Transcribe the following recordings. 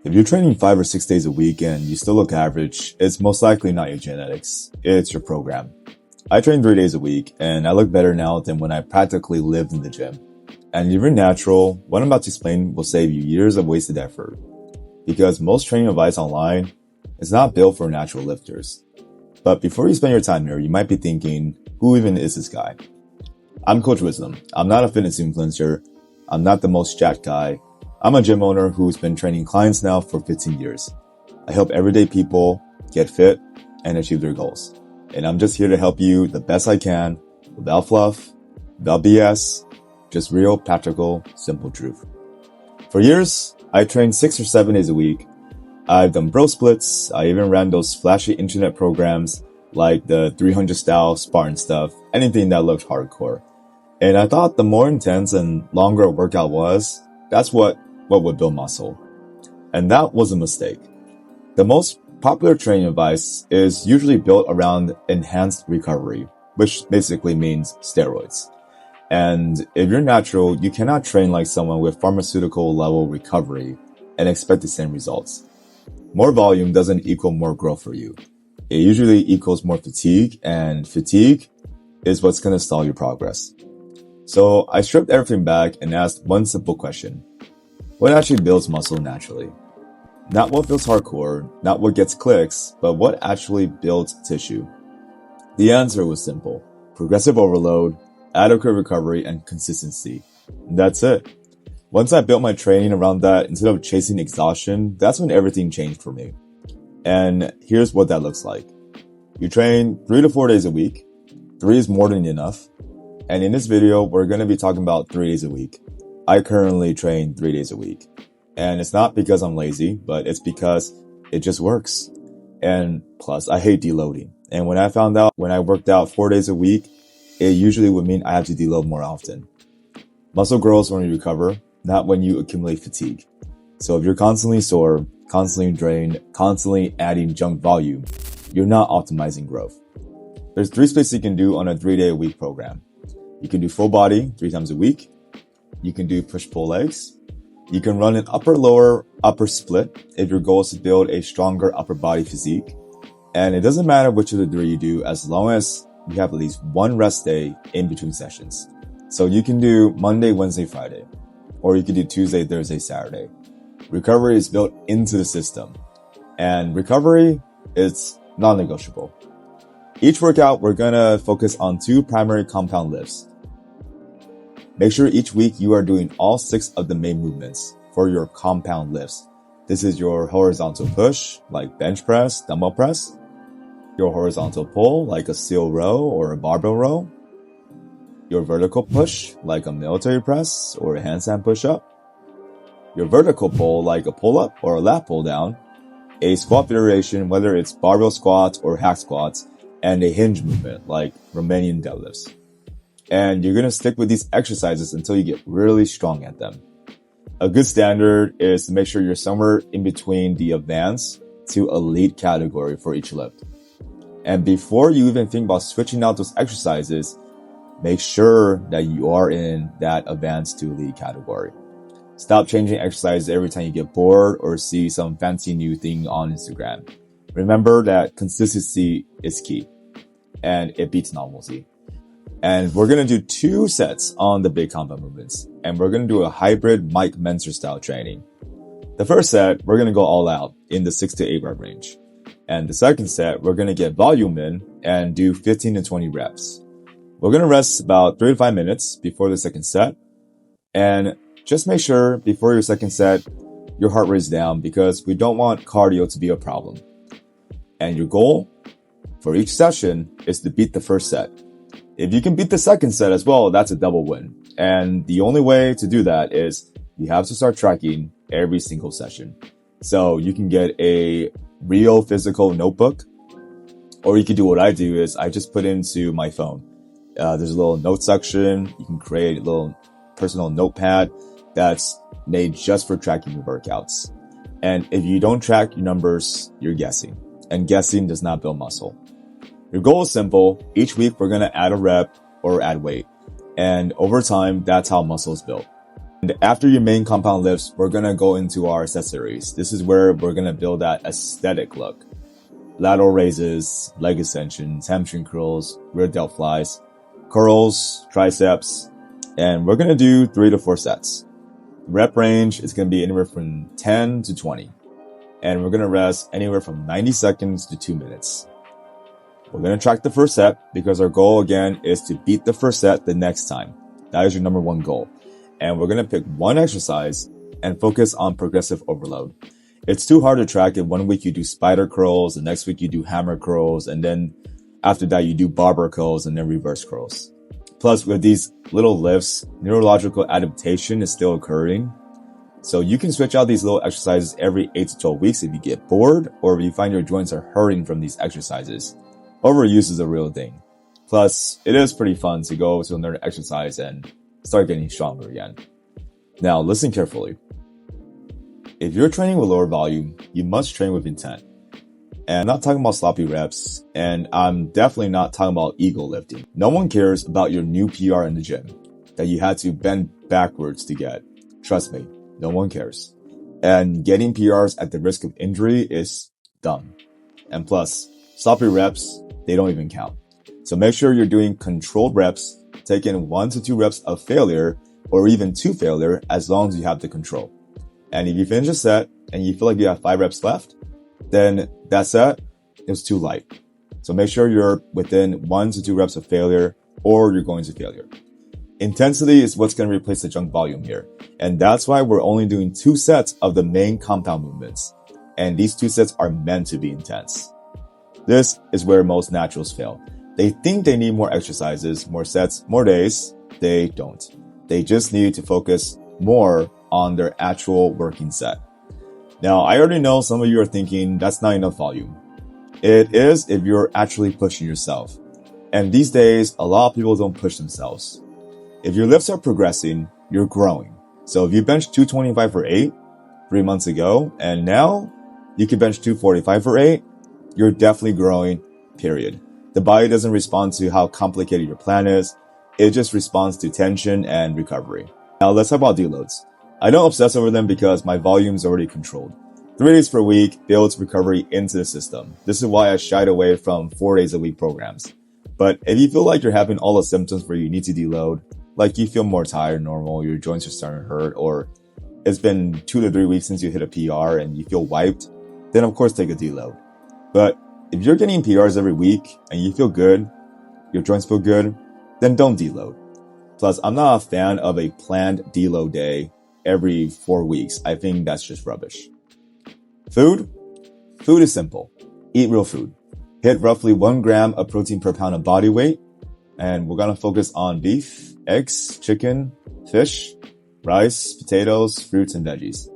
If you're training 5 or 6 days a week and you still look average, it's most likely not your genetics, it's your program. I train 3 days a week and I look better now than when I practically lived in the gym. And if you're natural, what I'm about to explain will save you years of wasted effort. Because most training advice online is not built for natural lifters. But before you spend your time here, you might be thinking, who even is this guy? I'm Coach Wisdom. I'm not a fitness influencer. I'm not the most jacked guy. I'm a gym owner who's been training clients now for 15 years. I help everyday people get fit and achieve their goals. And I'm just here to help you the best I can without fluff, without BS, just real, practical, simple truth. For years, I trained 6 or 7 days a week. I've done bro splits. I even ran those flashy internet programs like the 300 style Spartan stuff, anything that looked hardcore. And I thought the more intense and longer a workout was, that's what would build muscle. And that was a mistake. The most popular training advice is usually built around enhanced recovery, which basically means steroids. And if you're natural, you cannot train like someone with pharmaceutical level recovery and expect the same results. More volume doesn't equal more growth for you. It usually equals more fatigue, and fatigue is what's going to stall your progress. So I stripped everything back and asked one simple question. What actually builds muscle naturally? Not what feels hardcore, not what gets clicks, but what actually builds tissue. The answer was simple. Progressive overload, adequate recovery, and consistency. And that's it. Once I built my training around that, instead of chasing exhaustion, that's when everything changed for me. And here's what that looks like. You train 3 to 4 days a week. 3 is more than enough. And in this video, we're going to be talking about 3 days a week. I currently train 3 days a week. And it's not because I'm lazy, but it's because it just works. And plus, I hate deloading. And when I found out when I worked out 4 days a week, it usually would mean I have to deload more often. Muscle grows when you recover, not when you accumulate fatigue. So if you're constantly sore, constantly drained, constantly adding junk volume, you're not optimizing growth. There's 3 splits you can do on a 3-day-a-week program. You can do full body 3 times a week. You can do push-pull legs. You can run an upper-lower-upper split if your goal is to build a stronger upper body physique. And it doesn't matter which of the 3 you do as long as you have at least 1 rest day in between sessions. So you can do Monday, Wednesday, Friday, or you can do Tuesday, Thursday, Saturday. Recovery is built into the system, and recovery is non-negotiable. Each workout, we're gonna focus on 2 primary compound lifts. Make sure each week you are doing all 6 of the main movements for your compound lifts. This is your horizontal push, like bench press, dumbbell press. Your horizontal pull, like a steel row or a barbell row. Your vertical push, like a military press or a handstand push-up. Your vertical pull, like a pull-up or a lat pull-down. A squat variation, whether it's barbell squats or hack squats. And a hinge movement, like Romanian deadlifts. And you're going to stick with these exercises until you get really strong at them. A good standard is to make sure you're somewhere in between the advanced to elite category for each lift. And before you even think about switching out those exercises, make sure that you are in that advanced to elite category. Stop changing exercises every time you get bored or see some fancy new thing on Instagram. Remember that consistency is key, and it beats novelty. And we're going to do 2 sets on the big compound movements, and we're going to do a hybrid Mike Mentzer style training. The first set, we're going to go all out in the 6 to 8 rep range. And the second set, we're going to get volume in and do 15 to 20 reps. We're going to rest about 3 to 5 minutes before the second set. And just make sure before your second set, your heart rate is down because we don't want cardio to be a problem. And your goal for each session is to beat the first set. If you can beat the second set as well, that's a double win. And the only way to do that is you have to start tracking every single session. So you can get a real physical notebook, or you can do what I do is I just put into my phone. There's a little note section. You can create a little personal notepad that's made just for tracking your workouts. And if you don't track your numbers, you're guessing. And guessing does not build muscle. Your goal is simple. Each week, we're going to add a rep or add weight. And over time, that's how muscle is built. And after your main compound lifts, we're going to go into our accessories. This is where we're going to build that aesthetic look. Lateral raises, leg extensions, hamstring curls, rear delt flies, curls, triceps, and we're going to do 3 to 4 sets. Rep range is going to be anywhere from 10 to 20. And we're going to rest anywhere from 90 seconds to 2 minutes. We're going to track the first set because our goal again is to beat the first set the next time. That is your number one goal. And we're going to pick one exercise and focus on progressive overload. It's too hard to track if 1 week you do spider curls, the next week you do hammer curls, and then after that you do barbell curls and then reverse curls. Plus with these little lifts, neurological adaptation is still occurring. So you can switch out these little exercises every 8 to 12 weeks if you get bored or if you find your joints are hurting from these exercises. Overuse is a real thing. Plus, it is pretty fun to go to another exercise and start getting stronger again. Now, listen carefully. If you're training with lower volume, you must train with intent. And I'm not talking about sloppy reps, and I'm definitely not talking about ego lifting. No one cares about your new PR in the gym that you had to bend backwards to get. Trust me, no one cares. And getting PRs at the risk of injury is dumb. And plus, sloppy reps, they don't even count. So make sure you're doing controlled reps, taking 1 to 2 reps of failure or even 2 failure as long as you have the control. And if you finish a set and you feel like you have 5 reps left, then that set is too light. So make sure you're within 1 to 2 reps of failure or you're going to failure. Intensity is what's going to replace the junk volume here. And that's why we're only doing 2 sets of the main compound movements. And these 2 sets are meant to be intense. This is where most naturals fail. They think they need more exercises, more sets, more days. They don't. They just need to focus more on their actual working set. Now, I already know some of you are thinking that's not enough volume. It is if you're actually pushing yourself. And these days, a lot of people don't push themselves. If your lifts are progressing, you're growing. So if you benched 225 for 8 3 months ago, and now you can bench 245 for 8, you're definitely growing, period. The body doesn't respond to how complicated your plan is. It just responds to tension and recovery. Now let's talk about deloads. I don't obsess over them because my volume is already controlled. 3 days per week builds recovery into the system. This is why I shied away from 4 days a week programs. But if you feel like you're having all the symptoms where you need to deload, like you feel more tired than normal, your joints are starting to hurt, or it's been 2 to 3 weeks since you hit a PR and you feel wiped, then of course take a deload. But if you're getting PRs every week and you feel good, your joints feel good, then don't deload. Plus, I'm not a fan of a planned deload day every 4 weeks. I think that's just rubbish. Food? Food is simple. Eat real food. Hit roughly 1 gram of protein per pound of body weight. And we're going to focus on beef, eggs, chicken, fish, rice, potatoes, fruits, and veggies.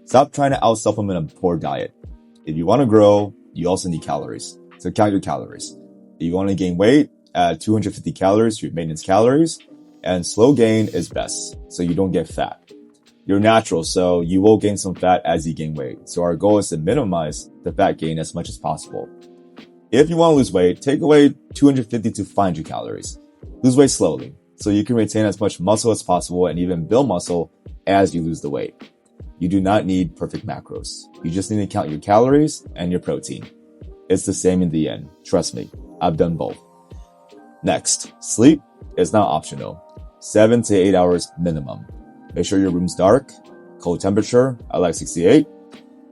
Stop trying to out-supplement a poor diet. If you want to grow, you also need calories. So count your calories. If you want to gain weight, add 250 calories to your maintenance calories. And slow gain is best, so you don't get fat. You're natural, so you will gain some fat as you gain weight. So our goal is to minimize the fat gain as much as possible. If you want to lose weight, take away 250 to 500 calories. Lose weight slowly, so you can retain as much muscle as possible and even build muscle as you lose the weight. You do not need perfect macros. You just need to count your calories and your protein. It's the same in the end. Trust me, I've done both. Next, sleep is not optional. 7 to 8 hours minimum. Make sure your room's dark, cold temperature, I like 68,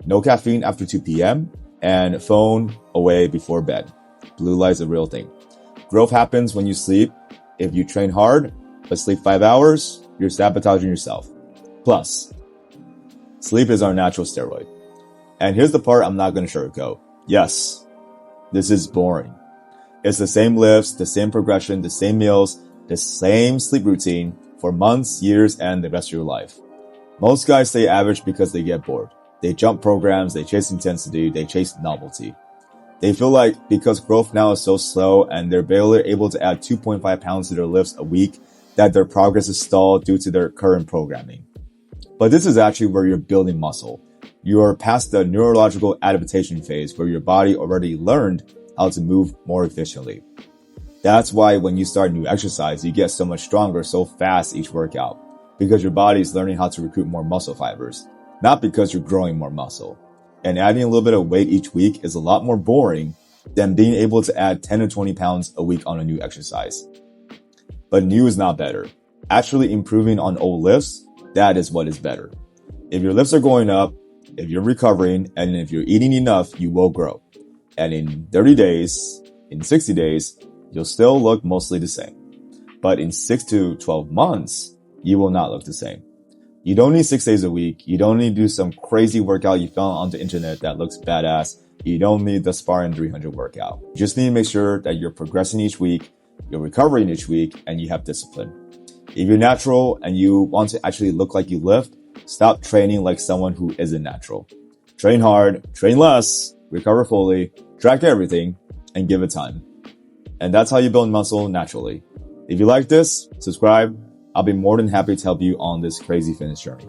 no caffeine after 2 p.m., and phone away before bed. Blue light is a real thing. Growth happens when you sleep. If you train hard, but sleep 5 hours, you're sabotaging yourself. Plus, sleep is our natural steroid. And here's the part I'm not going to sugarcoat. Yes, this is boring. It's the same lifts, the same progression, the same meals, the same sleep routine for months, years, and the rest of your life. Most guys stay average because they get bored. They jump programs, they chase intensity, they chase novelty. They feel like because growth now is so slow and they're barely able to add 2.5 pounds to their lifts a week, that their progress is stalled due to their current programming. But this is actually where you're building muscle. You are past the neurological adaptation phase where your body already learned how to move more efficiently. That's why when you start new exercise, you get so much stronger so fast each workout. because your body is learning how to recruit more muscle fibers, not because you're growing more muscle. And adding a little bit of weight each week is a lot more boring than being able to add 10 to 20 pounds a week on a new exercise. But new is not better. Actually improving on old lifts, that is what is better. If your lifts are going up, if you're recovering, and if you're eating enough, you will grow. And in 30 days, in 60 days, you'll still look mostly the same. But in 6 to 12 months, you will not look the same. You don't need 6 days a week. You don't need to do some crazy workout you found on the internet that looks badass. You don't need the Spartan 300 workout. You just need to make sure that you're progressing each week, you're recovering each week, and you have discipline. If you're natural and you want to actually look like you lift, stop training like someone who isn't natural. Train hard, train less, recover fully, track everything, and give it time. And that's how you build muscle naturally. If you like this, subscribe. I'll be more than happy to help you on this crazy fitness journey.